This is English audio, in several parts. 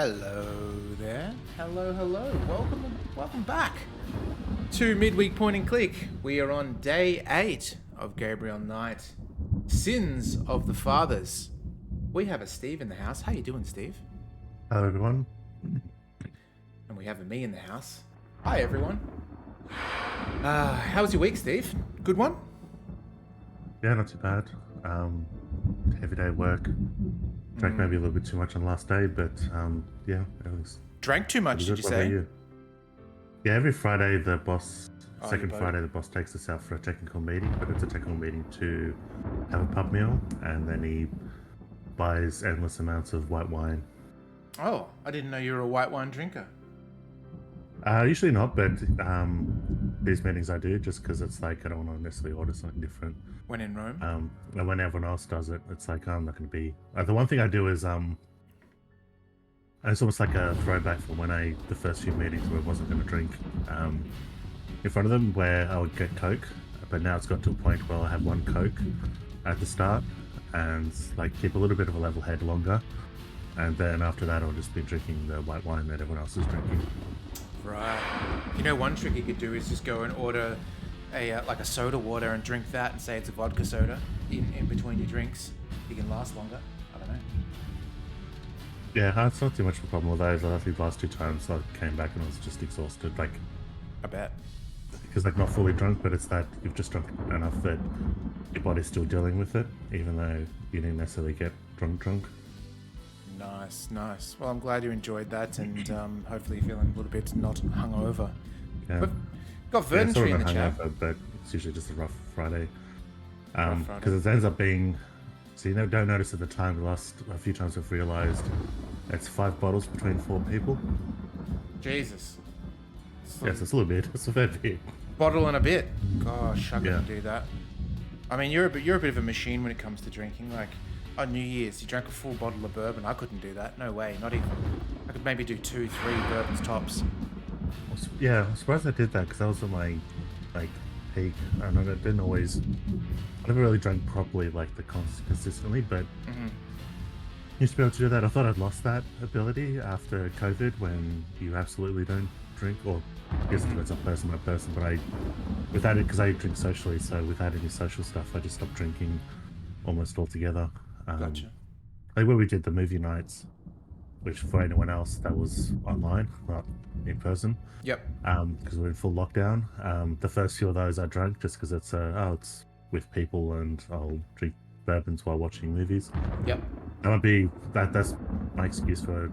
Hello there. Hello. Welcome back to Midweek Point and Click. We are on day 8 of Gabriel Night, Sins of the Fathers. We have a Steve in the house. How you doing, Steve? Hello, everyone. And we have a me in the house. Hi, everyone. How was your week, Steve? Good one? Yeah, not too bad. Heavy day at work. Drank maybe a little bit too much on the last day, but yeah, everything's Drank too much, did you What about say? you? Yeah, every Friday the boss, Oh, second you Friday the boss takes us out for a technical meeting, but it's a technical meeting to have a pub meal, and then he buys endless amounts of white wine. Oh, I didn't know you were a white wine drinker. Usually not, but these meetings I do just because it's like I don't want to necessarily order something different. When in Rome? And when everyone else does it, it's like I'm not going to be. The one thing I do is and it's almost like a throwback from when the first few meetings where I wasn't going to drink in front of them, where I would get Coke, but now it's got to a point where I have one Coke at the start and like keep a little bit of a level head longer, and then after that I'll just be drinking the white wine that everyone else is drinking. Right. You know, one trick you could do is just go and order a soda water and drink that and say it's a vodka soda in between your drinks. You can last longer. I don't know. Yeah, it's not too much of a problem with those. I think the last 2 times I came back and I was just exhausted, like, I bet. because like not fully drunk, but it's that you've just drunk enough that your body's still dealing with it, even though you didn't necessarily get drunk. Nice. Well, I'm glad you enjoyed that, and hopefully you're feeling a little bit not hungover. Yeah. But got Verdantry in the chat. But it's usually just a rough Friday. Rough Friday. Because it ends up being, so you don't notice at the time. The last a few times I've realised it's 5 bottles between 4 people. Jesus. Yes, it's a little bit. It's a fair bit. Bottle and a bit. Gosh, I couldn't Yeah. do that. I mean, you're a bit of a machine when it comes to drinking. Like on New Year's, you drank a full bottle of bourbon. I couldn't do that. No way. Not even. I could maybe do 2, 3 bourbons tops. Yeah, I'm surprised I did that because I was on my like peak. I don't know. I didn't always. I never really drank properly like consistently, but used to be able to do that. I thought I'd lost that ability after COVID when you absolutely don't drink, or I guess it depends on person by person. But without it, because I drink socially, so without any social stuff, I just stopped drinking almost altogether. Gotcha. Like when we did the movie nights, which for anyone else that was online, not in person. Yep. Because we're in full lockdown. The first few of those I drank just because it's it's with people and I'll drink bourbons while watching movies. Yep. That's my excuse for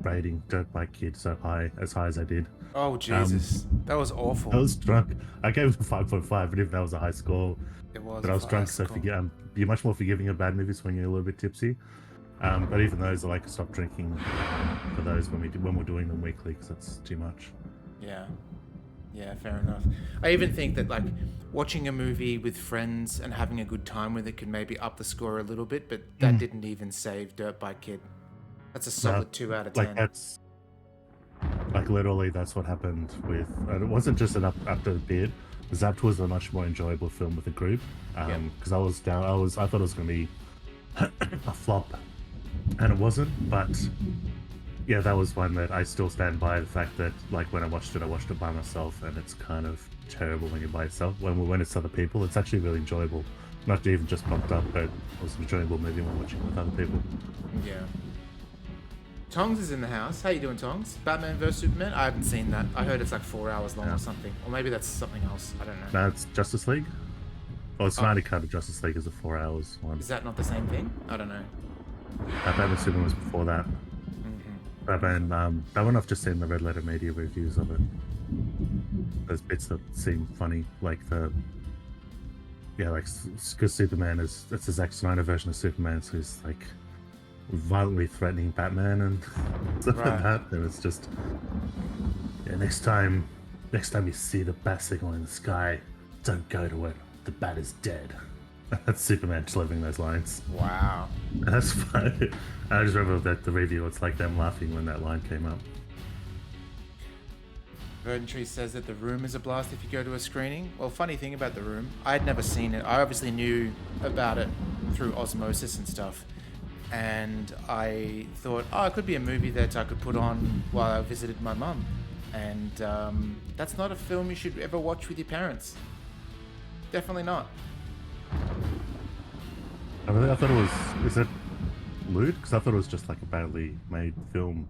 rating Dirt Bike Kid so high as I did. Oh Jesus, that was awful. I was drunk. I gave it a 5.5, but if that was a high score, It was. but I was drunk, so you're much more forgiving of bad movies when you're a little bit tipsy. But even those, I like to stop drinking for those when we're doing them weekly because that's too much. Yeah, fair enough. I even think that like watching a movie with friends and having a good time with it could maybe up the score a little bit, but that didn't even save Dirt Bike Kid. That's a solid 2 out of 10. Like that's like literally that's what happened with. And it wasn't just an up to the beard. Zapped was a much more enjoyable film with a group because I was down. I thought it was going to be a flop, and it wasn't. But yeah, that was one that I still stand by the fact that like when I watched it by myself, and it's kind of terrible when you're by yourself. When it's other people, it's actually really enjoyable. Not even just pumped up, but it was an enjoyable movie when watching it with other people. Yeah. Tongs is in the house. How you doing, Tongs? Batman vs Superman? I haven't seen that. I heard it's like 4 hours long or something. Or maybe that's something else. I don't know. No, it's Justice League. Well, it's Snyder Cut of Justice League is a 4 hours one. Is that not the same thing? I don't know. Batman vs Superman was before that. Batman, that one I've just seen the Red Letter Media reviews of it. Those bits that seem funny, like because Superman it's a Zack Snyder version of Superman, so he's like violently threatening Batman and stuff like that. And it's just, next time you see the bat signal in the sky, don't go to it. The bat is dead. That's Superman delivering those lines. Wow. That's funny. I just remember that the review, it's like them laughing when that line came up. Verdantry says that The Room is a blast if you go to a screening. Well, funny thing about The Room, I had never seen it. I obviously knew about it through osmosis and stuff. and I thought, oh, it could be a movie that I could put on while I visited my mum. And that's not a film you should ever watch with your parents. Definitely not. I thought it was. Is it lewd? Because I thought it was just like a badly made film.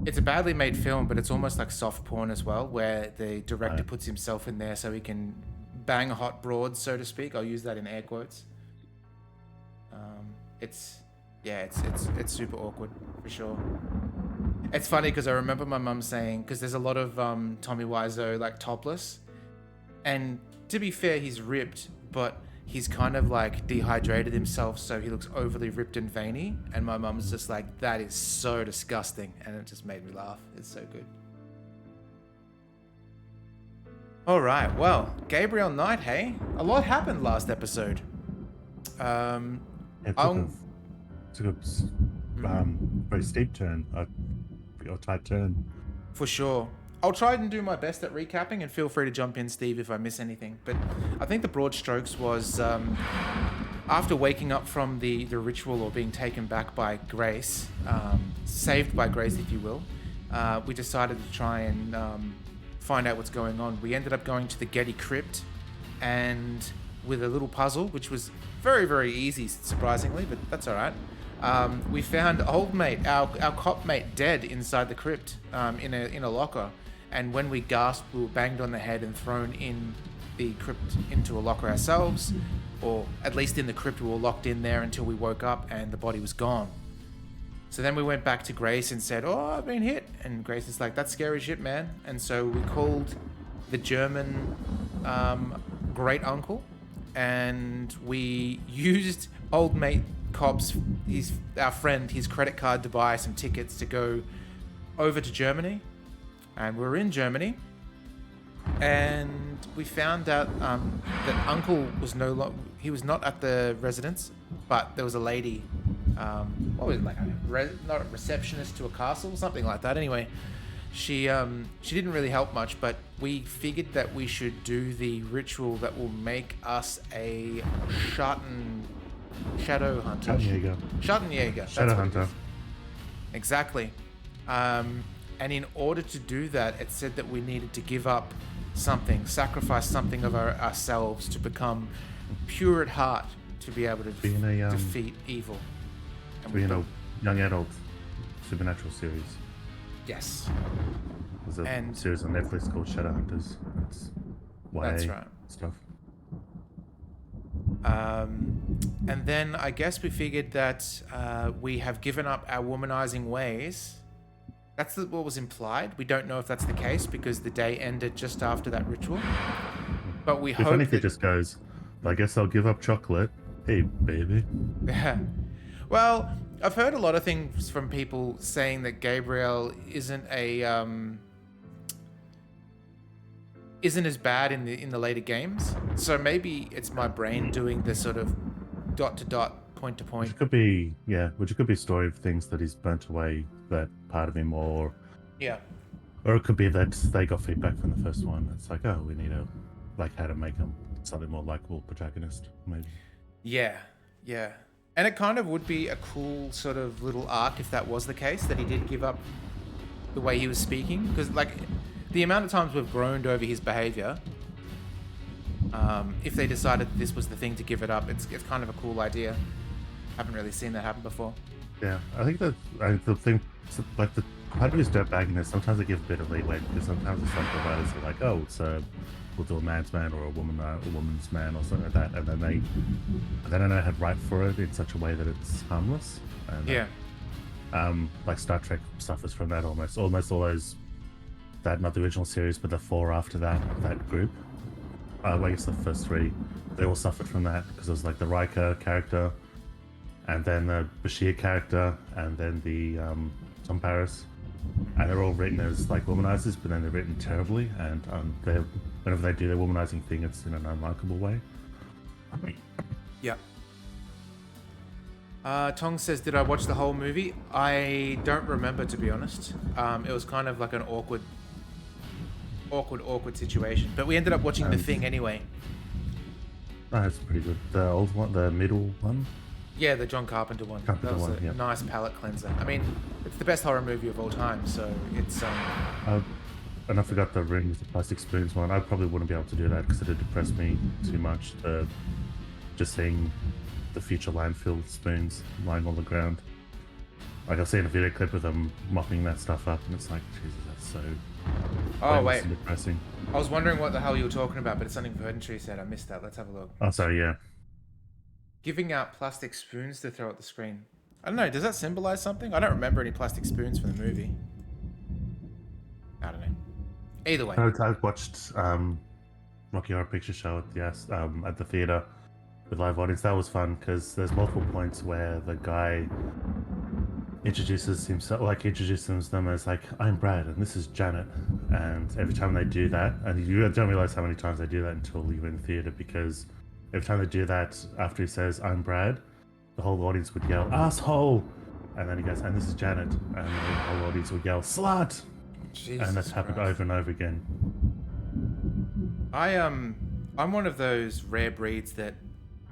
It's a badly made film, but it's almost like soft porn as well, where the director puts himself in there so he can bang hot broads, so to speak. I'll use that in air quotes. It's super awkward for sure. It's funny because I remember my mum saying, because there's a lot of Tommy Wiseau like topless, and to be fair, he's ripped, but he's kind of like dehydrated himself, so he looks overly ripped and veiny. And my mum's just like, that is so disgusting, and it just made me laugh. It's so good. All right, well, Gabriel Knight, hey, a lot happened last episode. It took a very steep turn, or tight turn. For sure. I'll try and do my best at recapping, and feel free to jump in, Steve, if I miss anything. But I think the broad strokes was after waking up from the ritual, or being taken back by Grace, saved by Grace, if you will, we decided to try and find out what's going on. We ended up going to the Getty Crypt, and with a little puzzle, which was very, very easy, surprisingly, but that's all right. We found old mate, our cop mate, dead inside the crypt, in a locker. And when we gasped, we were banged on the head and thrown in the crypt into a locker ourselves, or at least in the crypt. We were locked in there until we woke up and the body was gone. So then we went back to Grace and said, "Oh, I've been hit." And Grace is like, "That's scary shit, man." And so we called the German great uncle, and we used old mate Cobb's, our friend, his credit card to buy some tickets to go over to Germany. And we were in Germany, and we found out that Uncle was he was not at the residence, but there was a lady, what was it, like not a receptionist to a castle, something like that. Anyway, she didn't really help much, but we figured that we should do the ritual that will make us a shadow hunter. Schattenjäger. Shadow hunter. Exactly. And in order to do that, it said that we needed to give up something, sacrifice something of ourselves to become pure at heart, to be able to defeat evil. Being a young adult supernatural series. Yes. There's a series on Netflix called Shadowhunters. That's right. Stuff. And then I guess we figured that we have given up our womanizing ways. That's what was implied. We don't know if that's the case because the day ended just after that ritual. But we hope. If it just goes, I guess I'll give up chocolate. Hey, baby. Yeah. Well, I've heard a lot of things from people saying that Gabriel isn't as bad in the later games. So maybe it's my brain doing this sort of dot to dot, point to point. Which could be story of things that he's burnt away that part of him, or or it could be that they got feedback from the first one. It's like, oh, we need how to make him something more likable protagonist, maybe. Yeah. And it kind of would be a cool sort of little arc if that was the case, that he did give up the way he was speaking, because the amount of times we've groaned over his behavior, if they decided this was the thing to give it up, it's kind of a cool idea. Haven't really seen that happen before. Yeah, I think that the thing, like the part of his dirtbagginess, sometimes they give a bit of leeway, because sometimes the stunt providers are like, oh, so we'll do a man's man or a woman's man or something like that, and then they don't know how to write for it in such a way that it's harmless. And, like Star Trek suffers from that almost all those, that not the original series, but the four after that group. I guess the first three, they all suffered from that, because it was like the Riker character, and then the Bashir character, and then the Tom Paris, and they're all written as like womanizers, but then they're written terribly, and whenever they do their womanizing thing, it's in an unlikable way. Yeah. Tong says, did I watch the whole movie? I don't remember, to be honest. It was kind of like an awkward situation, but we ended up watching The Thing anyway. That's pretty good. The old one, the middle one. Yeah, the John Carpenter one. Carpenter That was one, a yeah. nice palate cleanser. I mean, it's the best horror movie of all time, so it's And I forgot the ring with the plastic spoons one. I probably wouldn't be able to do that because it'd depress me too much. Just seeing the future landfill spoons lying on the ground. Like I've seen a video clip of them mopping that stuff up, and it's like, Jesus, that's so pointless and depressing. I was wondering what the hell you were talking about, but it's something Verdantry said. I missed that. Let's have a look. Oh, sorry, yeah. Giving out plastic spoons to throw at the screen. I don't know. Does that symbolize something? I don't remember any plastic spoons from the movie. I don't know. Either way. I watched Rocky Horror Picture Show at the theater with live audience. That was fun because there's multiple points where the guy introduces them as like, I'm Brad and this is Janet, and every time they do that, and you don't realize how many times they do that until you're in the theater, because every time they do that, after he says I'm Brad, the whole audience would yell asshole, and then he goes, and this is Janet, and the whole audience would yell slut. Jesus and that's happened Christ. over and over again. I'm one of those rare breeds that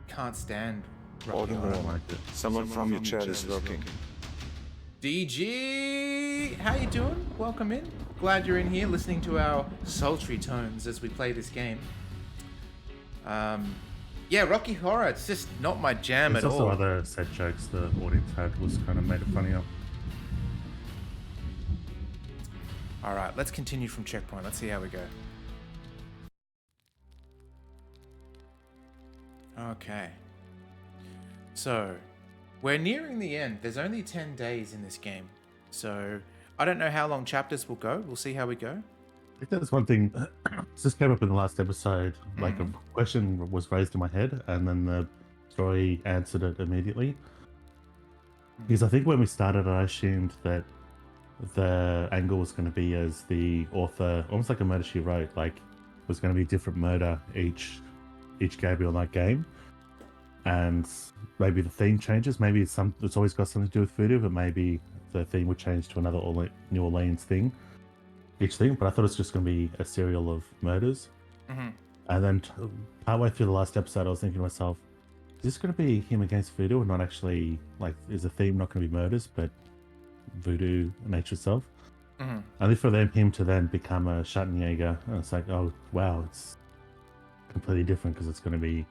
can't stand Rocky Horror. Someone from your chat is looking. DG, how you doing? Welcome in. Glad you're in here listening to our sultry tones as we play this game. Yeah, Rocky Horror, it's just not my jam There's at all. also other set jokes the audience had was kind of made it funnier. All right, let's continue from checkpoint. Let's see how we go. Okay. So, we're nearing the end. There's only 10 days in this game. So, I don't know how long chapters will go. We'll see how we go. I think that's one thing. This came up in the last episode. Like a question was raised in my head, and then the story answered it immediately. Because I think when we started, I assumed that the angle was going to be as the author, almost like a murder she wrote, like was going to be different murder each Gabriel Knight game, and maybe the theme changes. Maybe it's always got something to do with voodoo, but maybe the theme would change to another New Orleans thing. Each thing, but I thought it was just going to be a serial of murders. And then partway through the last episode, I was thinking to myself, is this going to be him against voodoo, and not actually, like, is the theme not going to be murders, but voodoo nature itself? Only for him to then become a Schattenjäger, and it's like, oh wow, it's completely different because it's going to be,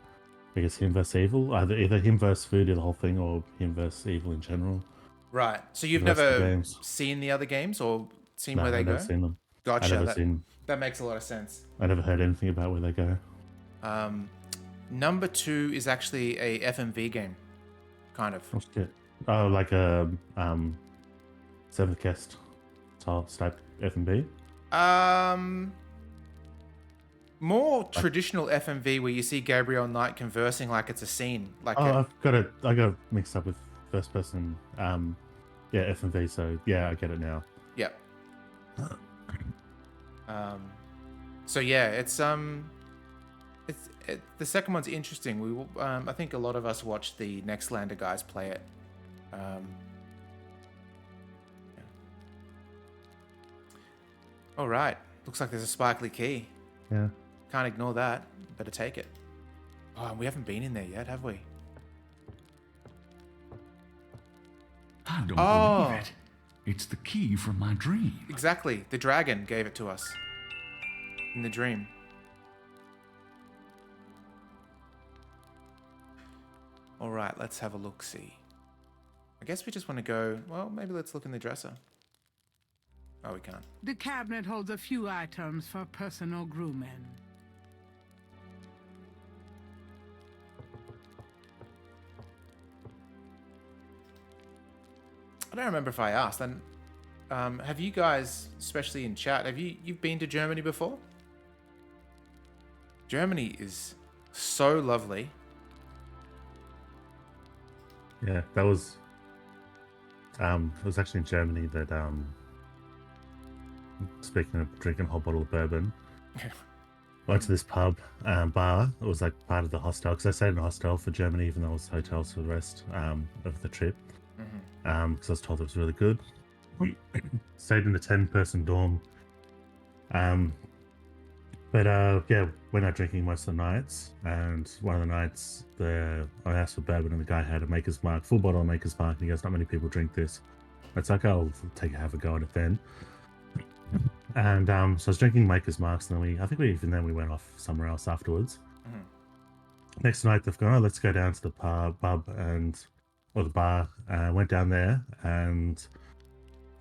I guess, him versus evil. Either him versus voodoo, the whole thing, or him versus evil in general. Right. So you've never seen the other games or seen where they go? I've never seen them. Gotcha. That makes a lot of sense. I never heard anything about where they go. Number 2 is actually a FMV game, kind of. Oh shit! Oh, like a Seventh Guest type F&B. More traditional FMV where you see Gabriel Knight conversing like it's a scene. Like I got it mixed up with first person. FMV. So yeah, I get it now. Yep. So yeah, it's the second one's interesting. We I think a lot of us watched the Nextlander guys play it. Yeah. All right, looks like there's a sparkly key. Yeah. Can't ignore that. Better take it. Oh, we haven't been in there yet, have we? I don't believe it. It's the key from my dream. Exactly. The dragon gave it to us in the dream. All right, let's have a look-see. I guess we just want to go, well, maybe let's look in the dresser. Oh, we can't. The cabinet holds a few items for personal grooming. I don't remember if I asked. And have you guys, especially in chat, you've been to Germany before? Germany is so lovely. Yeah, that was. It was actually in Germany that. Speaking of drinking a whole bottle of bourbon, went to this pub bar. It was like part of the hostel, because I stayed in a hostel for Germany, even though it was hotels for the rest of the trip. Because I was told it was really good. Stayed in the 10-person dorm. But yeah, went out drinking most of the nights, and one of the nights I asked for bourbon, and the guy had a Maker's Mark, full bottle of Maker's Mark, and he goes, "Not many people drink this." It's like, I'll have a go at it then. And so I was drinking Maker's Marks, and then we went off somewhere else afterwards. Mhm. Next night they've gone, "Oh, let's go down to the pub or the bar." Went down there, and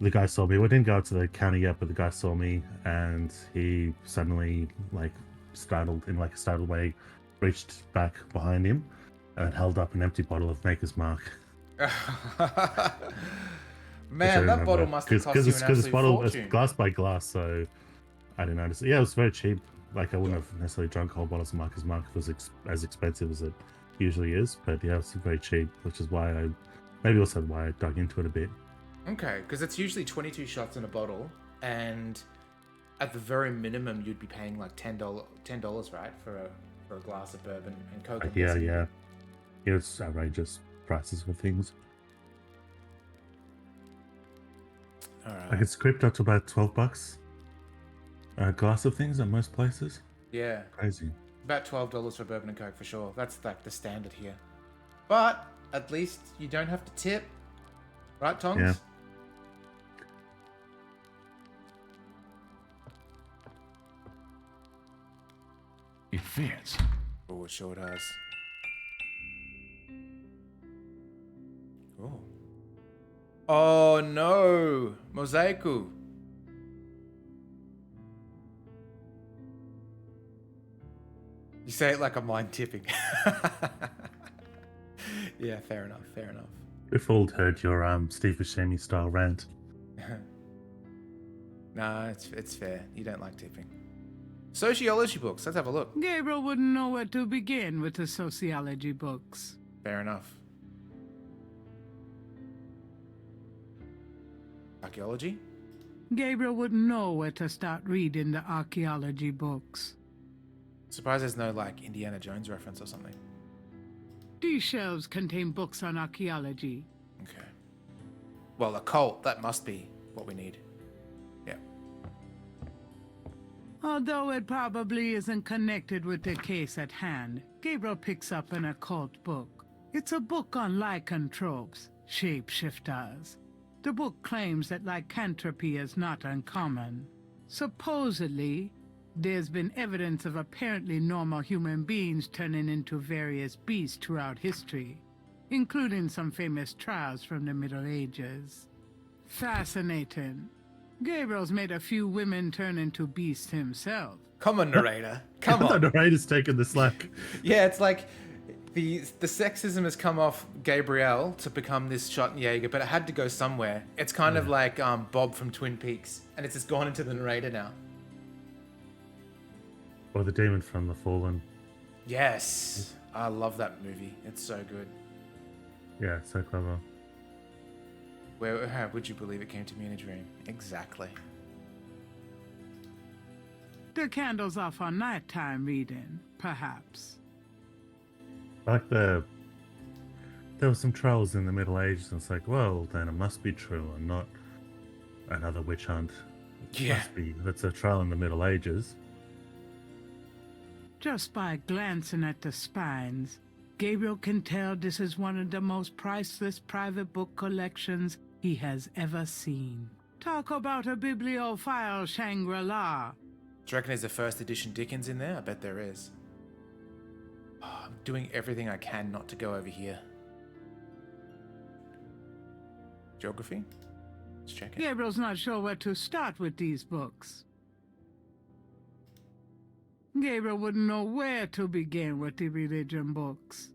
the guy saw me. We didn't go up to the counter yet, but the guy saw me, and he suddenly, like, in like a startled way, reached back behind him and held up an empty bottle of Maker's Mark. Man, that bottle must have cost you an absolute It's fortune. glass by glass, so I didn't notice it. Yeah, it was very cheap. Like, I wouldn't have necessarily drunk whole bottles of Maker's Mark if it was as expensive as it usually is, but yeah, it's very cheap, which is why I dug into it a bit. Okay, because it's usually 22 shots in a bottle, and at the very minimum, you'd be paying like $10, right, for a glass of bourbon and Coke. And whiskey. Yeah, it's outrageous prices for things. All right. Like, it's creeped up to about $12 a glass of things at most places. Yeah. Crazy. About $12 for bourbon and Coke for sure. That's like the standard here. But at least you don't have to tip. Right, Tongs? Yeah. It fits. Oh, it sure does. Oh. Oh no! Mosaiku. You say it like I'm mind tipping. Yeah, fair enough, fair enough. We've all heard your Steve Buscemi style rant. Nah, it's fair. You don't like tipping. Sociology books. Let's have a look. Gabriel wouldn't know where to begin with the sociology books. Fair enough. Archaeology? Gabriel wouldn't know where to start reading the archaeology books. Surprised there's no, like, Indiana Jones reference or something. These shelves contain books on archaeology. Okay. Well, occult, that must be what we need. Yeah. Although it probably isn't connected with the case at hand, Gabriel picks up an occult book. It's a book on lycanthropes, shapeshifters. The book claims that lycanthropy is not uncommon. Supposedly, there's been evidence of apparently normal human beings turning into various beasts throughout history, including some famous trials from the Middle Ages. Fascinating. Gabriel's made a few women turn into beasts himself. Come on, narrator. Come on. The narrator's taking the slack. Yeah, it's like the sexism has come off Gabriel to become this Schottenjäger, but it had to go somewhere. It's kind of like Bob from Twin Peaks, and it's just gone into the narrator now. Or the demon from The Fallen. Yes. I love that movie. It's so good. Yeah, so clever. How would you believe it came to me in a dream? Exactly. The candles are for nighttime reading, perhaps. Like there were some trolls in the Middle Ages, and it's like, well, then it must be true and not another witch hunt. Yeah. That's a troll in the Middle Ages. Just by glancing at the spines, Gabriel can tell this is one of the most priceless private book collections he has ever seen. Talk about a bibliophile Shangri-La. Do you reckon there's a first edition Dickens in there? I bet there is. Oh, I'm doing everything I can not to go over here. Geography? Let's check it. Gabriel's not sure where to start with these books. Gabriel wouldn't know where to begin with the religion books.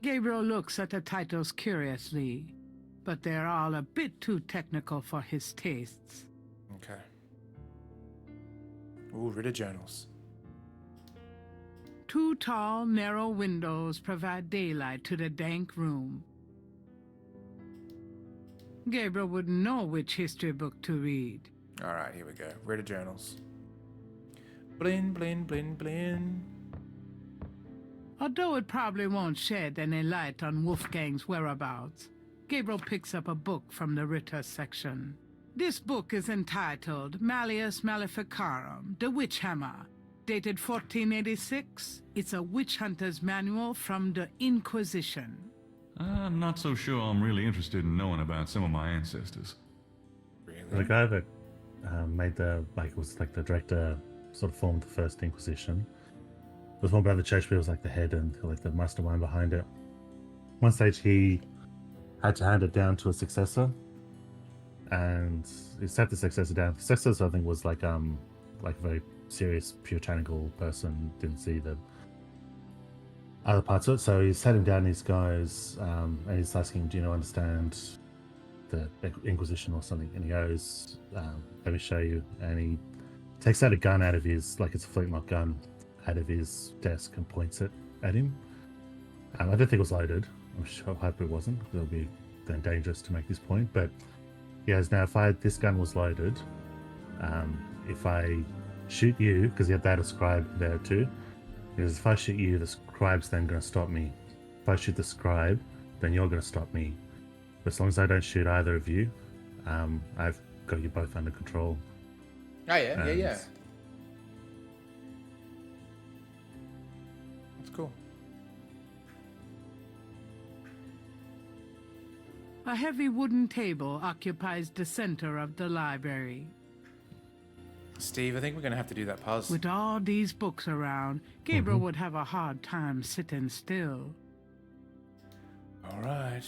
Gabriel looks at the titles curiously, but they're all a bit too technical for his tastes. Okay. Ooh, Ritter journals. Two tall, narrow windows provide daylight to the dank room. Gabriel wouldn't know which history book to read. All right, here we go. Ritter journals. Blin, blin, blin, blin. Although it probably won't shed any light on Wolfgang's whereabouts, Gabriel picks up a book from the Ritter section. This book is entitled Malleus Maleficarum, The Witch Hammer, dated 1486. It's a witch hunter's manual from the Inquisition. I'm not so sure I'm really interested in knowing about some of my ancestors. The guy that made the, like, was like the director, sort of formed the first Inquisition. It was formed by the church, but he was like the head and like the mastermind behind it. One stage he had to hand it down to a successor, and he sat the successor down. The successor, I think, was like a very serious puritanical person, didn't see the other parts of it. So he sat him down and he goes, and he's asking, do you understand the Inquisition or something? And he goes, let me show you. And he takes out a gun out of his, like it's a flintlock gun, out of his desk and points it at him. I don't think it was loaded. I hope it wasn't. It would be then dangerous to make this point. But he goes, now if this gun was loaded, if I shoot you, because he had that scribe there too, he goes, if I shoot you, the scribe's then going to stop me. If I shoot the scribe, then you're going to stop me. But as long as I don't shoot either of you, I've got you both under control. Oh, yeah, yeah. That's cool. A heavy wooden table occupies the center of the library. Steve, I think we're going to have to do that pause. With all these books around, Gabriel would have a hard time sitting still. All right.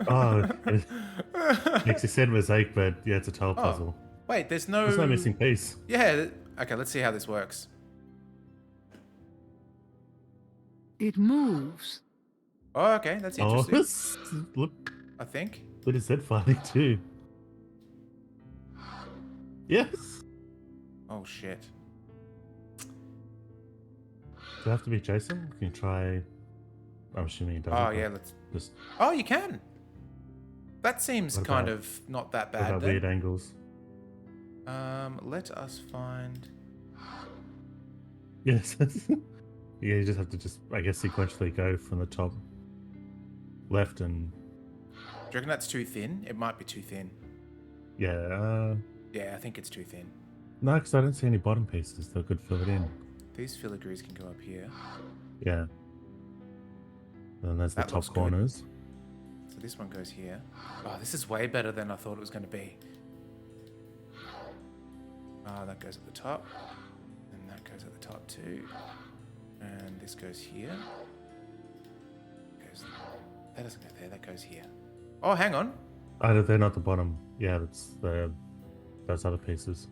Oh, it makes you said mosaic, but yeah, it's a tile puzzle. Wait, there's There's no missing piece. Yeah. Okay, let's see how this works. It moves. Oh, okay, that's Oh, interesting. look, I think. look at that fighting too. Yes. Oh shit. Does it have to be Jason? Can you try? I'm assuming it doesn't. Oh but yeah, let's. Just Oh, you can. That seems What kind about- of not that what bad. about Then. weird angles. Let us find. Yes. Yeah, you just have to I guess, sequentially go from the top left and Do you reckon that's too thin? It might be too thin. yeah. Yeah, I think it's too thin. No, because I don't see any bottom pieces that could fill it in. These filigrees can go up here. Yeah. And then there's the That top looks good. corners. So this one goes here. Oh, this is way better than I thought it was going to be. That goes at the top. And that goes at the top too. And this goes here. That doesn't go there, that goes here. Oh, hang on. Oh, they're not the bottom. Yeah, that's those other pieces.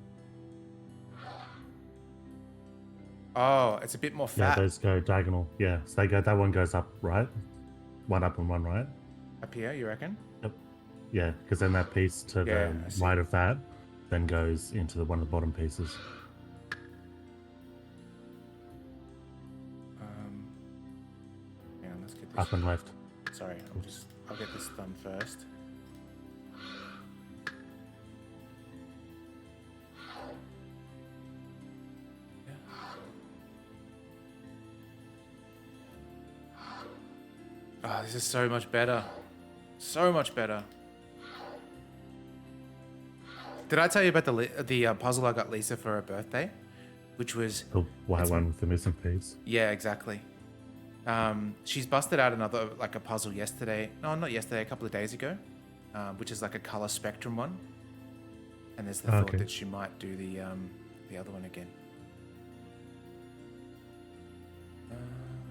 Oh, it's a bit more Yeah, fat those go diagonal. Yeah, so that one goes up right, one up and one right. up here, you reckon? Yeah, because then that piece to Yeah, I the see. right of that then goes into one of the bottom pieces. Hang on, let's get this. Up and left. Sorry, I'll get this done first. Oh, this is so much better. So much better. Did I tell you about the puzzle I got Lisa for her birthday? Which was... The white one with the missing piece. Yeah, exactly. She's busted out another, like a puzzle yesterday. No, not yesterday, a couple of days ago. Which is like a color spectrum one. And there's the thought Okay. that she might do the other one again.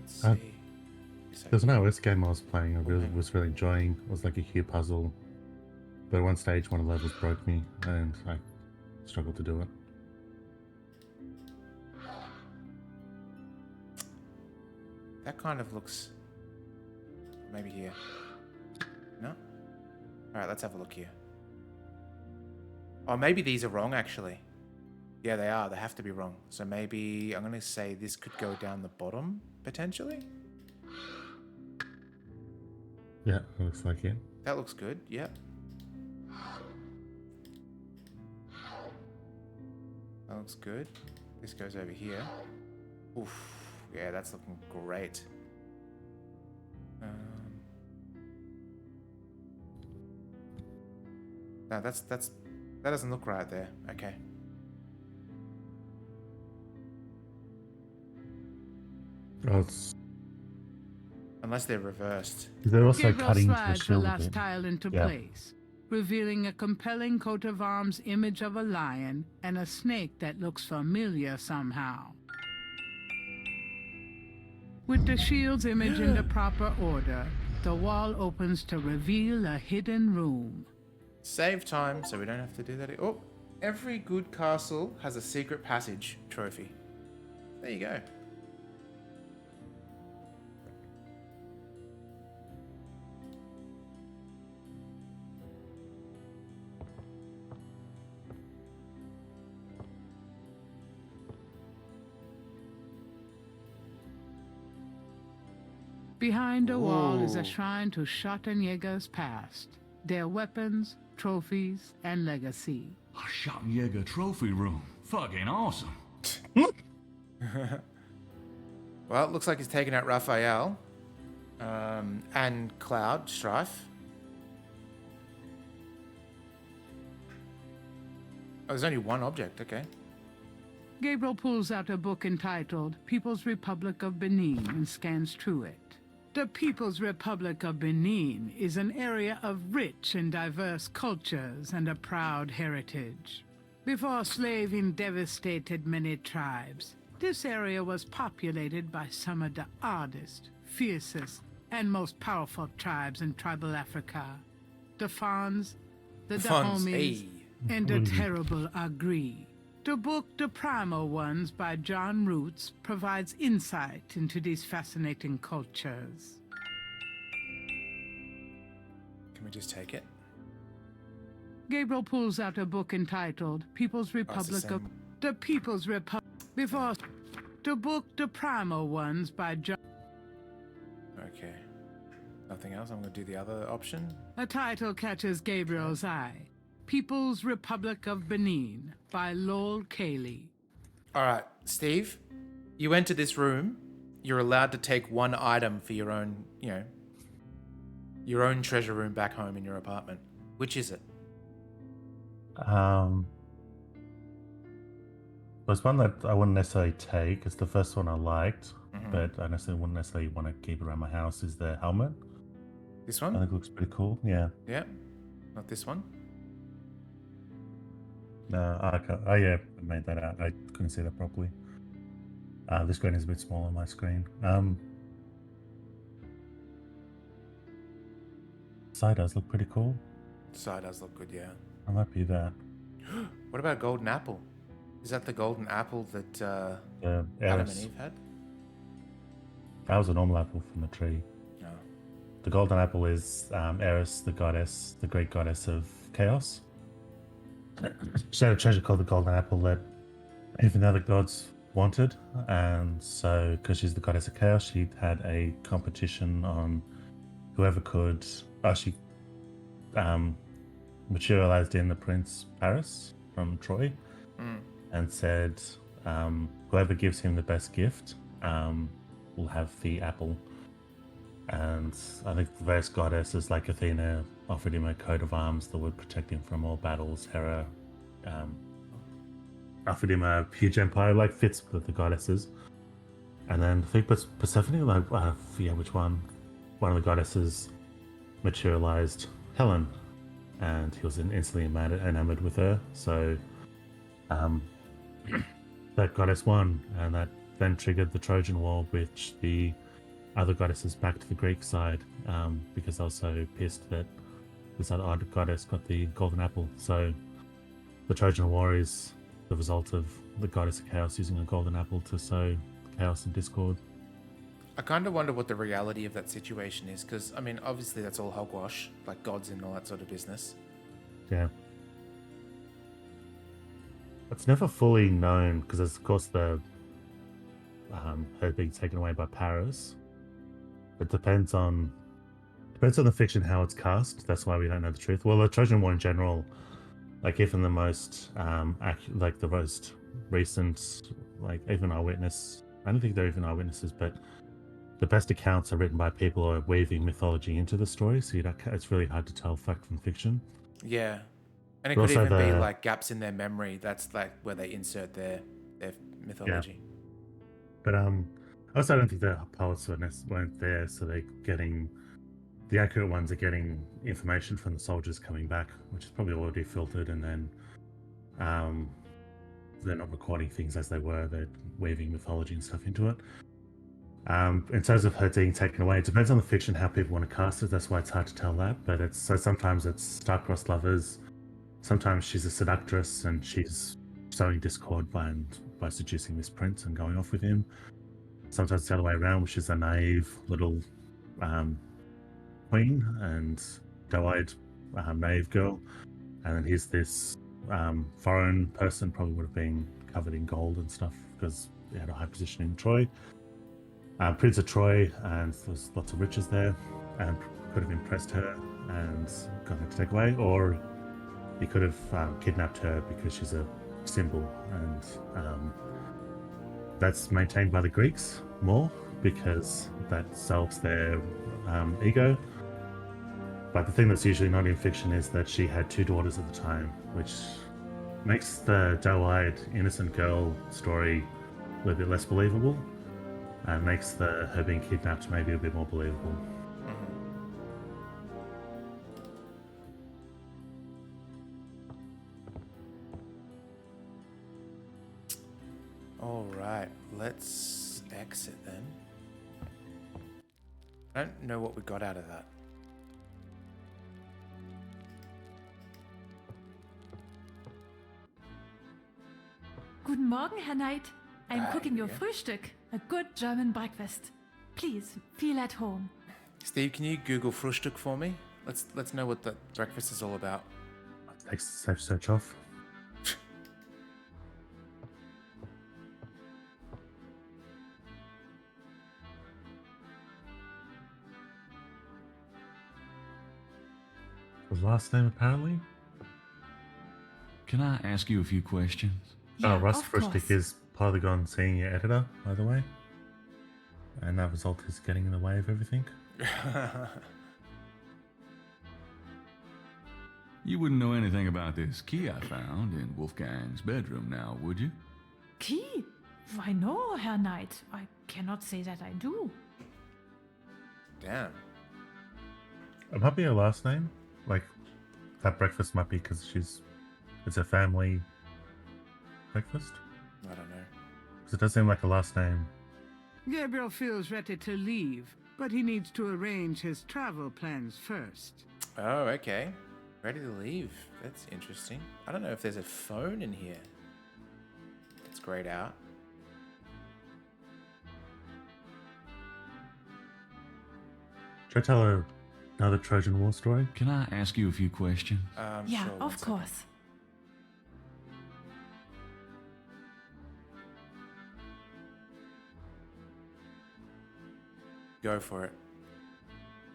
Let's Uh, see. There's an iOS game I was playing. I was really enjoying. It was like a cute puzzle. But at one stage, one of the levels broke me, and I struggled to do it. That kind of looks... Maybe here. No? Alright, let's have a look here. Oh, maybe these are wrong, actually. Yeah, they are. They have to be wrong. So maybe I'm going to say this could go down the bottom, potentially? Yeah, it looks like it. That looks good. Yep. That looks good. This goes over here. Oof. Yeah, that's looking great. No, that doesn't look right there. Okay. Oh, it's, Unless they're reversed. they're also Gabriel cutting into the slides the shield a last bit. tile into Yeah. place, revealing a compelling coat of arms image of a lion and a snake that looks familiar somehow. With the shield's image in the proper order, the wall opens to reveal a hidden room. Save time so we don't have to do that. Oh, every good castle has a secret passage trophy. There you go. Behind the wall is a Ooh. shrine to Schottenjäger's past, their weapons, trophies, and legacy. A Schottenjäger trophy room. Fucking awesome. Well, it looks like he's taken out Raphael and Cloud Strife. Oh, there's only one object. Okay. Gabriel pulls out a book entitled People's Republic of Benin and scans through it. The People's Republic of Benin is an area of rich and diverse cultures and a proud heritage. Before slaving devastated many tribes, this area was populated by some of the hardest, fiercest, and most powerful tribes in tribal Africa. The Fons, the Fons, Dahomies, hey. and the terrible Agri. The book The Primal Ones by John Roots provides insight into these fascinating cultures. Can we just take it? Gabriel pulls out a book entitled People's Republic of... same. The People's Republic... Before... The book The Primal Ones by John... Okay. Nothing else? I'm going to do the other option. A title catches Gabriel's eye. People's Republic of Benin by Lowell Cayley. All right, Steve, you enter this room. You're allowed to take one item for your own, your own treasure room back home in your apartment. Which is it? There's one that I wouldn't necessarily take. It's the first one I liked, but I wouldn't necessarily want to keep around my house. Is the helmet? This I one? think it looks pretty cool. Yeah. Yeah. Not this one? No, I can't. Oh yeah, I made that out. I couldn't see that properly. The screen is a bit small on my screen. Side does look pretty cool. Side does look good, yeah. I might be that. What about golden apple? Is that the golden apple that The Adam and Eris. Eve had? That was a normal apple from the tree. No. The golden apple is Eris, the goddess, the Greek goddess of chaos. She had a treasure called the golden apple that even the other gods wanted, and so because she's the goddess of chaos, she had a competition on whoever could. She materialized in the Prince Paris from Troy, and said whoever gives him the best gift will have the apple. And I think the various goddesses like Athena offered him a coat of arms that would protect him from all battles. Hera offered him a huge empire, like fits with the goddesses. And then I think Persephone, like I forget which one of the goddesses materialized Helen, and he was instantly enamored with her. So that goddess won, and that then triggered the Trojan War, which the other goddesses back to the Greek side, because they were so pissed that this other goddess got the golden apple. So the Trojan War is the result of the goddess of chaos using a golden apple to sow chaos and discord. I kind of wonder what the reality of that situation is, because, I mean, obviously that's all hogwash, like gods and all that sort of business. Yeah. It's never fully known, because there's, of course, the her being taken away by Paris. It depends on the fiction how it's cast. That's why we don't know the truth. Well, the Trojan War in general, like even the most the most recent, like even eyewitness I don't think they're even eyewitnesses, but the best accounts are written by people who are weaving mythology into the story, so it's really hard to tell fact from fiction. Yeah. And it But could also even be the- like gaps in their memory. That's like where they insert their mythology. But I also don't think the poets weren't there, so they're getting the accurate ones are getting information from the soldiers coming back, which is probably already filtered, and then they're not recording things as they were. They're weaving mythology and stuff into it. In terms of her being taken away, it depends on the fiction how people want to cast it. That's why it's hard to tell that. But sometimes it's star-crossed lovers. Sometimes she's a seductress and she's sowing discord by seducing this prince and going off with him. Sometimes it's the other way around, which is a naive little queen and doe-eyed naive girl. And then he's this foreign person, probably would have been covered in gold and stuff because he had a high position in Troy. Prince of Troy, and there's lots of riches there, and could have impressed her and got her to take away, or he could have kidnapped her because she's a symbol, and that's maintained by the Greeks more because that solves their ego. But the thing that's usually not in fiction is that she had 2 daughters at the time, which makes the doe-eyed innocent girl story a little bit less believable. And makes her being kidnapped maybe a bit more believable. All right, let's exit then. I don't know what we got out of that. Guten Morgen, Herr Knight. I'm cooking your yeah. Frühstück, a good German breakfast. Please, feel at home. Steve, can you Google Frühstück for me? Let's know what the breakfast is all about. Takes the safe search off. The last name apparently? Can I ask you a few questions? Yeah, Russ of course. Frushtick is Polygon senior editor, by the way. And that result is getting in the way of everything. You wouldn't know anything about this key I found in Wolfgang's bedroom now, would you? Key? Why no, Herr Knight. I cannot say that I do. Damn. It might be her last name. Like, that breakfast might be because it's a family breakfast. I don't know. Because it does seem like a last name. Gabriel feels ready to leave, but he needs to arrange his travel plans first. Oh, okay. Ready to leave. That's interesting. I don't know if there's a phone in here. It's grayed out. Should I tell her another Trojan War story? Can I ask you a few questions? Yeah, Sure, one of second. course. Go for it.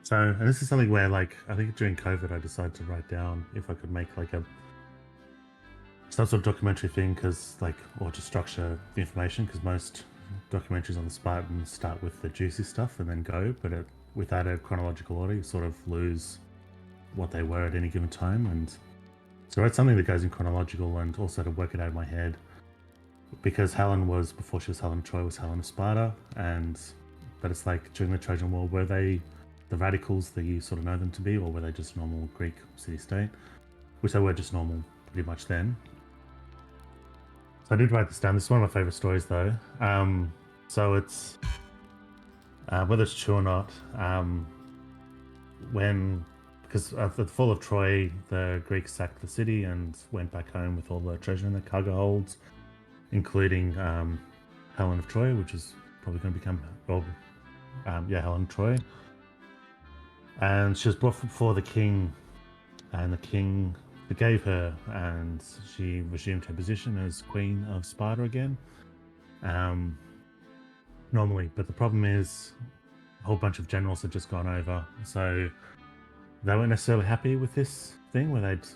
So, and this is something where, like, I think during COVID, I decided to write down if I could make like some sort of documentary thing, or to structure the information, because most documentaries on the Spartans start with the juicy stuff and then go, but without a chronological order, you sort of lose what they were at any given time. And so I wrote something that goes in chronological and also to work it out in my head, because Helen was, before she was Helen of Troy, was Helen of Sparta, but it's like during the Trojan War, were they the radicals that you sort of know them to be, or were they just normal Greek city-state? Which they were just normal pretty much then. So I did write this down. This is one of my favorite stories, though. So it's, whether it's true or not, because at the fall of Troy, the Greeks sacked the city and went back home with all the treasure in the cargo holds, including Helen of Troy, which is probably going to become, Helen of Troy. And she was brought before the king, and the king forgave her, and she resumed her position as Queen of Sparta again. Normally, but the problem is a whole bunch of generals had just gone over, so they weren't necessarily happy with this thing where they'd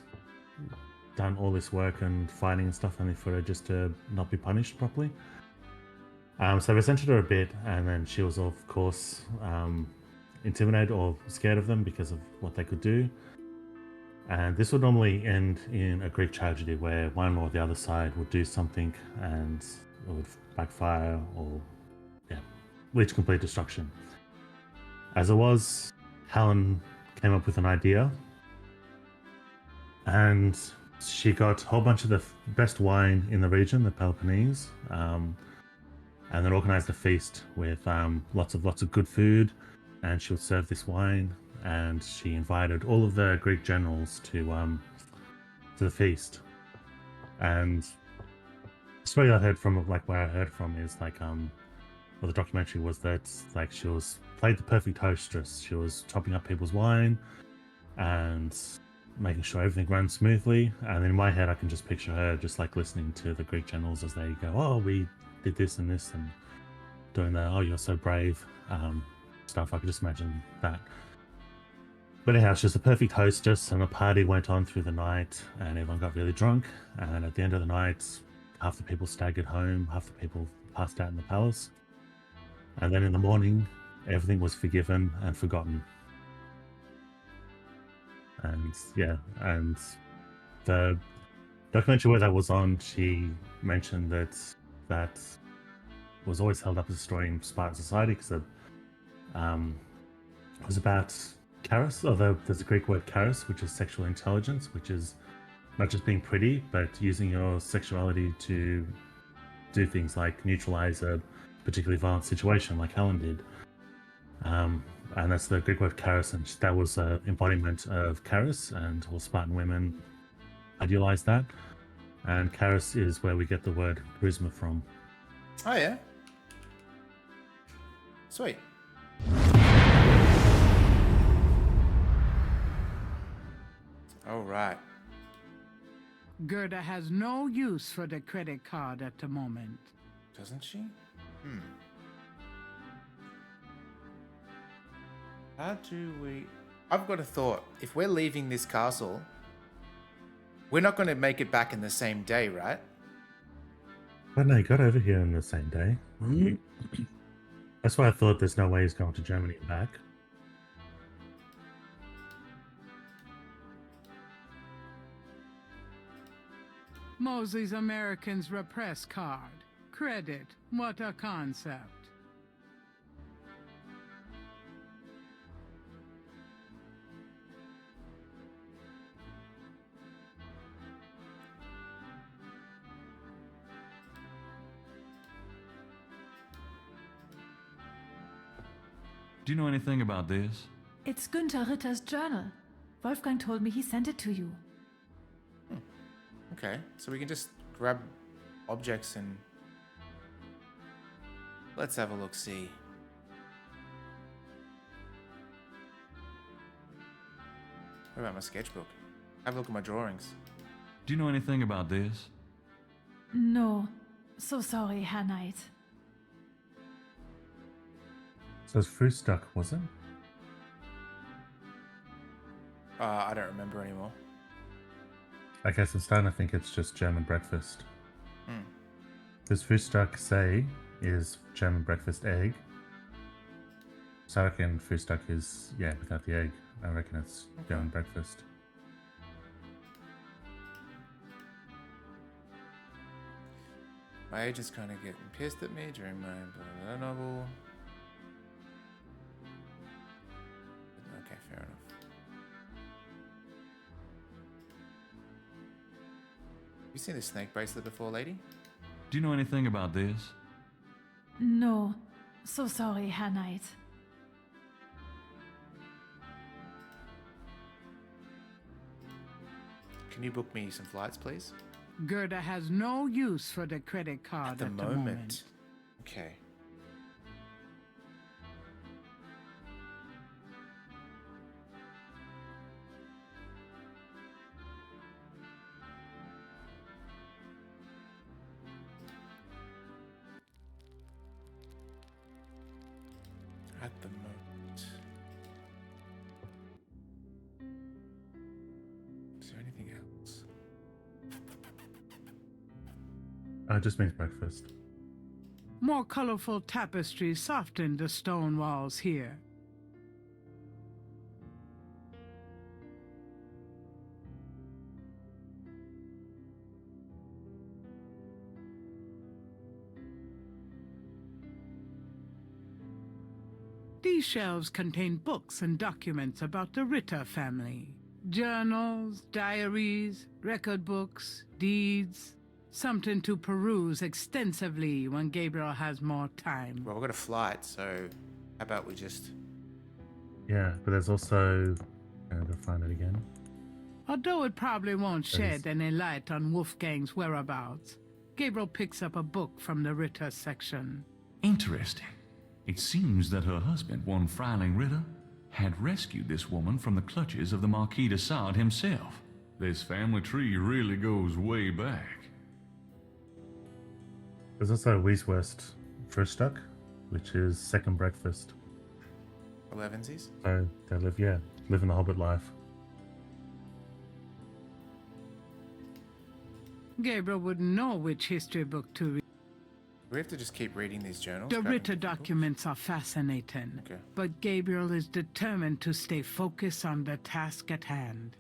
done all this work and fighting and stuff only for her just to not be punished properly. So they censored her a bit, and then she was, of course, intimidated or scared of them because of what they could do. And this would normally end in a Greek tragedy where one or the other side would do something and it would backfire or lead to complete destruction. As it was, Helen came up with an idea and she got a whole bunch of the best wine in the region, the Peloponnese, and then organized a feast with lots of good food, and she would serve this wine, and she invited all of the Greek generals to the feast. And the story I heard from, like where I heard from, is like well, the documentary was that like she was played the perfect hostess. She was topping up people's wine and making sure everything ran smoothly. And in my head, I can just picture her just like listening to the Greek generals as they go, "Oh, we did this and this," and doing the "Oh, you're so brave" stuff. I could just imagine that. But anyhow, she was a perfect hostess, and the party went on through the night, and everyone got really drunk. And at the end of the night, half the people staggered home, half the people passed out in the palace. And then in the morning, everything was forgiven and forgotten. And yeah, and the documentary where that was on, she mentioned that was always held up as a story in Spartan society because it was about charis, although there's a Greek word charis, which is sexual intelligence, which is not just being pretty, but using your sexuality to do things like neutralize a particularly violent situation like Helen did. And that's the Greek word charis, and that was an embodiment of charis, and all Spartan women idealized that. And charis is where we get the word charisma from. Oh, yeah. Sweet. All right. Gerda has no use for the credit card at the moment. Doesn't she? How do we... I've got a thought. If we're leaving this castle, we're not going to make it back in the same day, right? But no, he got over here in the same day. That's why I thought there's no way he's going to Germany and back. Mosley's Americans Repress card. Credit. What a concept. Do you know anything about this? It's Günther Ritter's journal. Wolfgang told me he sent it to you. Okay, so we can just grab objects and... Let's have a look-see. What about my sketchbook? Have a look at my drawings. Do you know anything about this? No. So sorry, Herr Knight. So it's fruit stuck, was it? I don't remember anymore. I guess I'm starting to think it's just German breakfast. Because Frühstück say is German breakfast egg. So I reckon Frühstück is, without the egg. I reckon it's German breakfast. My agent's kind of getting pissed at me during my blah, blah, novel. Okay, fair enough. You seen this snake bracelet before, lady? Do you know anything about this? No. So sorry, Herr Knight. Can you book me some flights, please? Gerda has no use for the credit card At the moment. Okay. At the moment. Is there anything else? It just means breakfast. More colorful tapestries softened the stone walls here. These shelves contain books and documents about the Ritter family. Journals, diaries, record books, deeds. Something to peruse extensively when Gabriel has more time. Well, we've got a flight, so how about we just... Yeah, but there's also... I'm gonna find it again. Although it probably won't shed any light on Wolfgang's whereabouts, Gabriel picks up a book from the Ritter section. Interesting. It seems that her husband, one Freiling Ritter, had rescued this woman from the clutches of the Marquis de Sade himself. This family tree really goes way back. There's also Wieswurst Frühstück, which is second breakfast. Elevensies? So they living the Hobbit life. Gabriel wouldn't know which history book to read. We have to just keep reading these journals? The grabbing Ritter people? documents are fascinating, Okay. but Gabriel is determined to stay focused on the task at hand.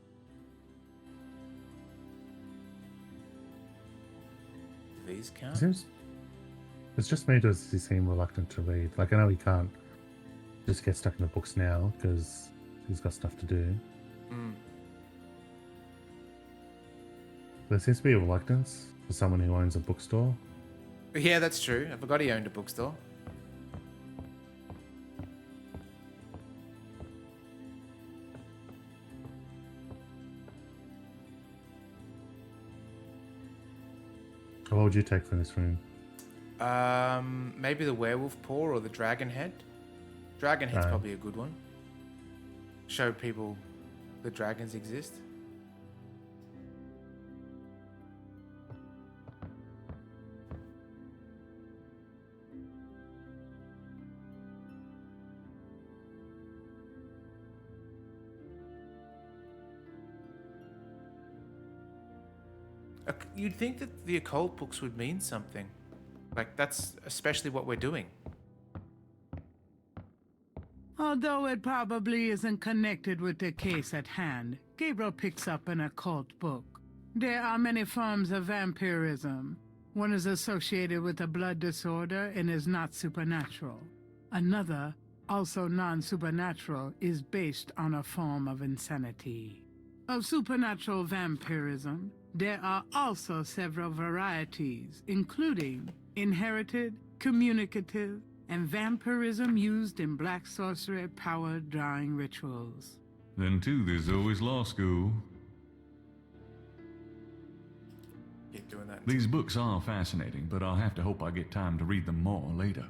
Do these count? It's just me, does he seem reluctant to read? Like, I know he can't just get stuck in the books now because he's got stuff to do. There seems to be a reluctance for someone who owns a bookstore. Yeah, that's true. I forgot he owned a bookstore. What would you take from this room? Maybe the werewolf paw or the dragon head. Dragon head's No. probably a good one. Show people the dragons exist. You'd think that the occult books would mean something. Like, that's especially what we're doing. Although it probably isn't connected with the case at hand, Gabriel picks up an occult book. There are many forms of vampirism. One is associated with a blood disorder and is not supernatural. Another, also non-supernatural, is based on a form of insanity. Of supernatural vampirism, there are also several varieties, including inherited, communicative, and vampirism used in black sorcery power drawing rituals. Then too, there's always law school. Keep doing that. These books are fascinating, but I'll have to hope I get time to read them more later.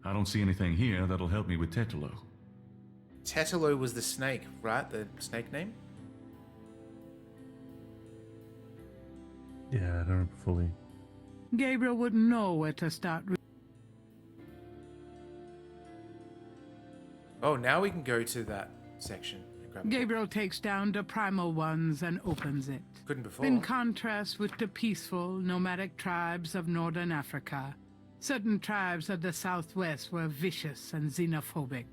I don't see anything here that'll help me with Tetelo. Tetelo was the snake, right? The snake name? Yeah, I don't remember fully. Gabriel wouldn't know where to start. Oh, now we can go to that section. And grab a book. Gabriel takes down the primal ones and opens it. Couldn't before. In contrast with the peaceful, nomadic tribes of northern Africa, certain tribes of the southwest were vicious and xenophobic.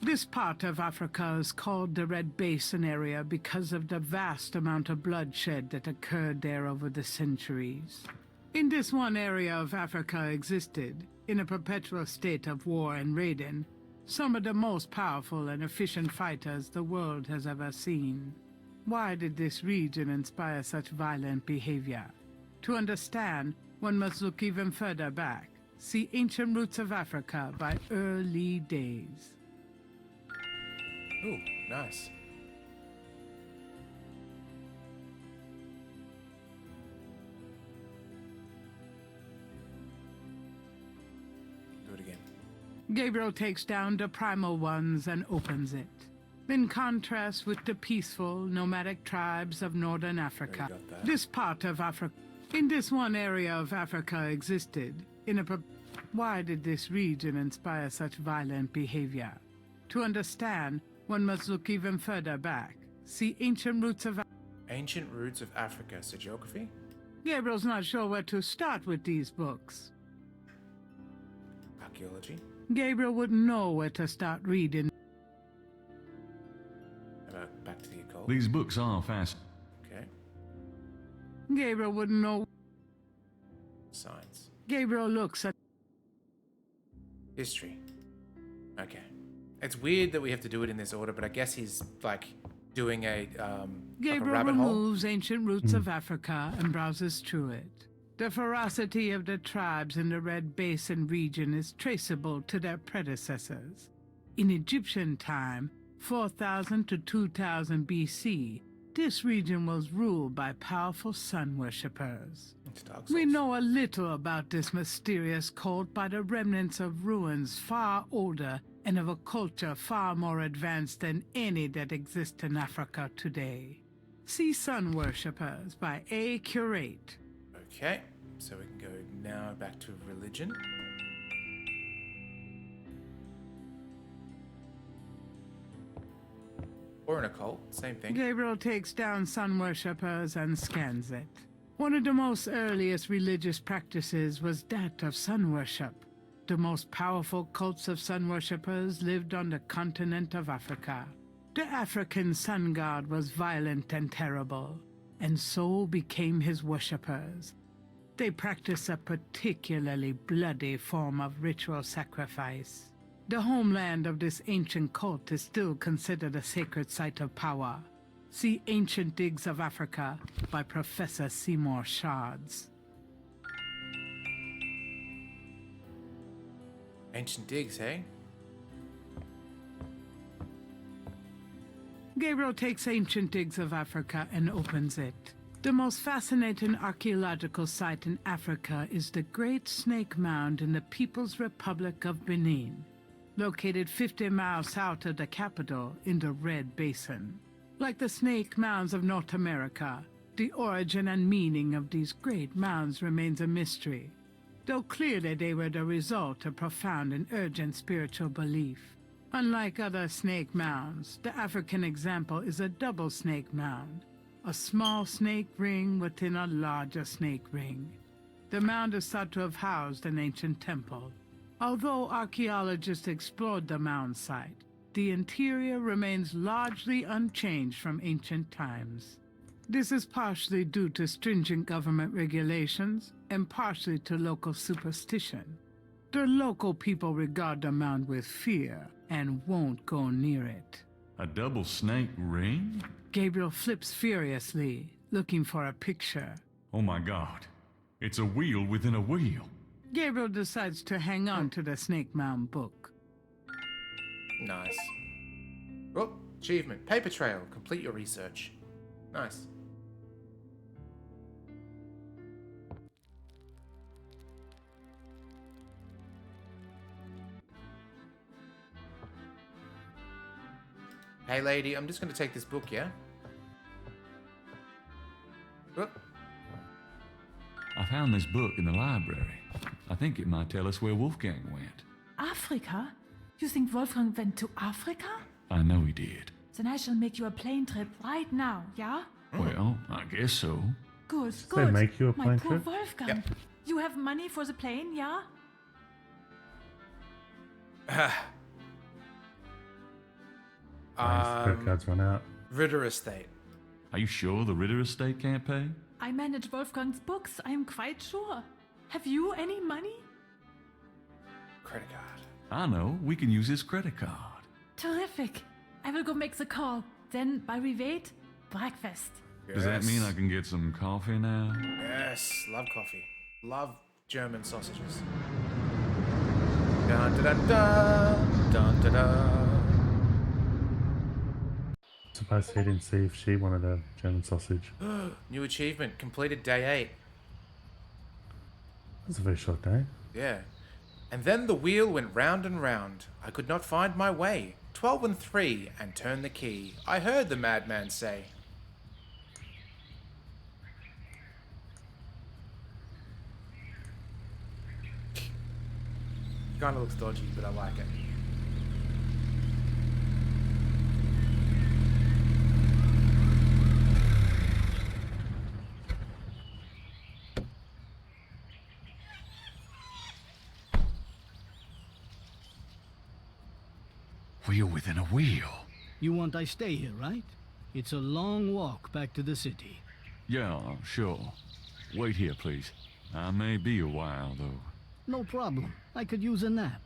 This part of Africa is called the Red Basin area because of the vast amount of bloodshed that occurred there over the centuries. In this one area of Africa existed, in a perpetual state of war and raiding, some of the most powerful and efficient fighters the world has ever seen. Why did this region inspire such violent behavior? To understand, one must look even further back. See Ancient Roots of Africa by Early Days. Ooh, nice. Do it again. Gabriel takes down the primal ones and opens it. In contrast with the peaceful, nomadic tribes of northern Africa, got that. this part of Africa, in this one area of Africa existed, in a why did this region inspire such violent behavior? To understand, one must look even further back. See Ancient Roots of Ancient Roots of Africa. So geography? Gabriel's not sure where to start with these books. archaeology. Gabriel wouldn't know where to start reading. How about back to the occult? These books are fascinating. Okay. Gabriel wouldn't know. Science. Gabriel looks at. History. Okay. It's weird that we have to do it in this order, but I guess he's like doing a like a Gabriel rabbit hole. removes ancient roots of Africa and browses through it. The ferocity of the tribes in the Red Basin region is traceable to their predecessors. In Egyptian time, 4000 to 2000 BC, this region was ruled by powerful sun worshippers. It's Dark We Souls. know a little about this mysterious cult by the remnants of ruins far older and of a culture far more advanced than any that exists in Africa today. See Sun Worshippers by A. Curate. Okay, so we can go now back to religion. Or an occult, same thing. Gabriel takes down Sun Worshippers and scans it. One of the most earliest religious practices was that of sun worship. The most powerful cults of sun worshippers lived on the continent of Africa. The African sun god was violent and terrible, and so became his worshippers. They practiced a particularly bloody form of ritual sacrifice. The homeland of this ancient cult is still considered a sacred site of power. See Ancient Digs of Africa by Professor Seymour Shards. Ancient digs, hey? Gabriel takes Ancient Digs of Africa and opens it. The most fascinating archaeological site in Africa is the Great Snake Mound in the People's Republic of Benin, located 50 miles south of the capital in the Red Basin. Like the snake mounds of North America, the origin and meaning of these great mounds remains a mystery, though clearly they were the result of profound and urgent spiritual belief. Unlike other snake mounds, the African example is a double snake mound, a small snake ring within a larger snake ring. The mound is thought to have housed an ancient temple. Although archaeologists explored the mound site, the interior remains largely unchanged from ancient times. This is partially due to stringent government regulations and partially to local superstition. The local people regard the mound with fear and won't go near it. A double snake ring? Gabriel flips furiously, looking for a picture. Oh my god. It's a wheel within a wheel. Gabriel decides to hang on to the Snake Mound book. Nice. Oh, achievement. Paper trail. Complete your research. Nice. Hey lady, I'm just going to take this book, yeah? Oh, I found this book in the library. I think it might tell us where Wolfgang went. Africa? You think Wolfgang went to Africa? I know he did. Then I shall make you a plane trip right now, yeah? Well, I guess so. Good, They good. make you a My plane poor trip? Wolfgang. Yep. You have money for the plane, yeah? Credit cards run out. Ritter Estate. Are you sure the Ritter estate can't pay? I manage Wolfgang's books, I am quite sure. Have you any money? Credit card. I know. We can use his credit card. Terrific. I will go make the call. Then, while we wait, breakfast. Does that mean I can get some coffee now? Yes, love coffee. Love German sausages. Dun da da da, dun da da. Surprised he didn't see if she wanted a German sausage. New achievement, completed day 8. That's a very short day. Yeah. And then the wheel went round and round. I could not find my way. 12 and 3, and turn the key. I heard the madman say. Kinda looks dodgy, but I like it. Wheel within a wheel. You want I stay here, right? It's a long walk back to the city. Yeah, sure. Wait here, please. I may be a while, though. No problem. I could use a nap.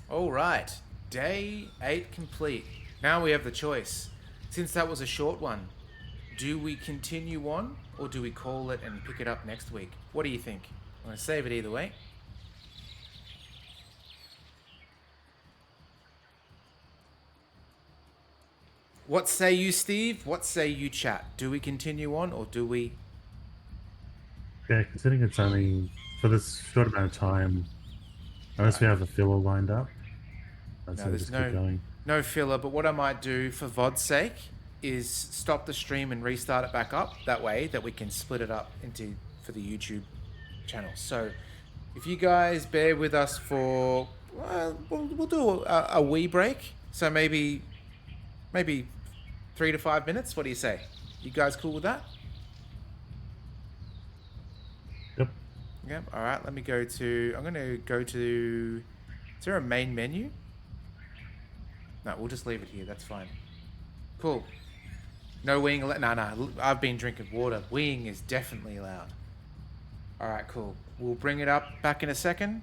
All right, day 8 complete. Now we have the choice. Since that was a short one, do we continue on or do we call it and pick it up next week? What do you think? I'm going to save it either way. What say you, Steve? What say you, chat? Do we continue on or do we... Yeah, considering it's only for this short amount of time, unless we have a filler lined up, I'd say there's just keep going. no filler, but what I might do for VOD's sake is stop the stream and restart it back up. That way that we can split it up for the YouTube channel. So if you guys bear with us for... we'll do a wee break. So maybe 3 to 5 minutes. What do you say? You guys cool with that? Yep. Yep. All right. Let me go to... I'm going to go to... Is there a main menu? No, we'll just leave it here. That's fine. Cool. No weeing. No. I've been drinking water. Weeing is definitely allowed. All right. Cool. We'll bring it up back in a second.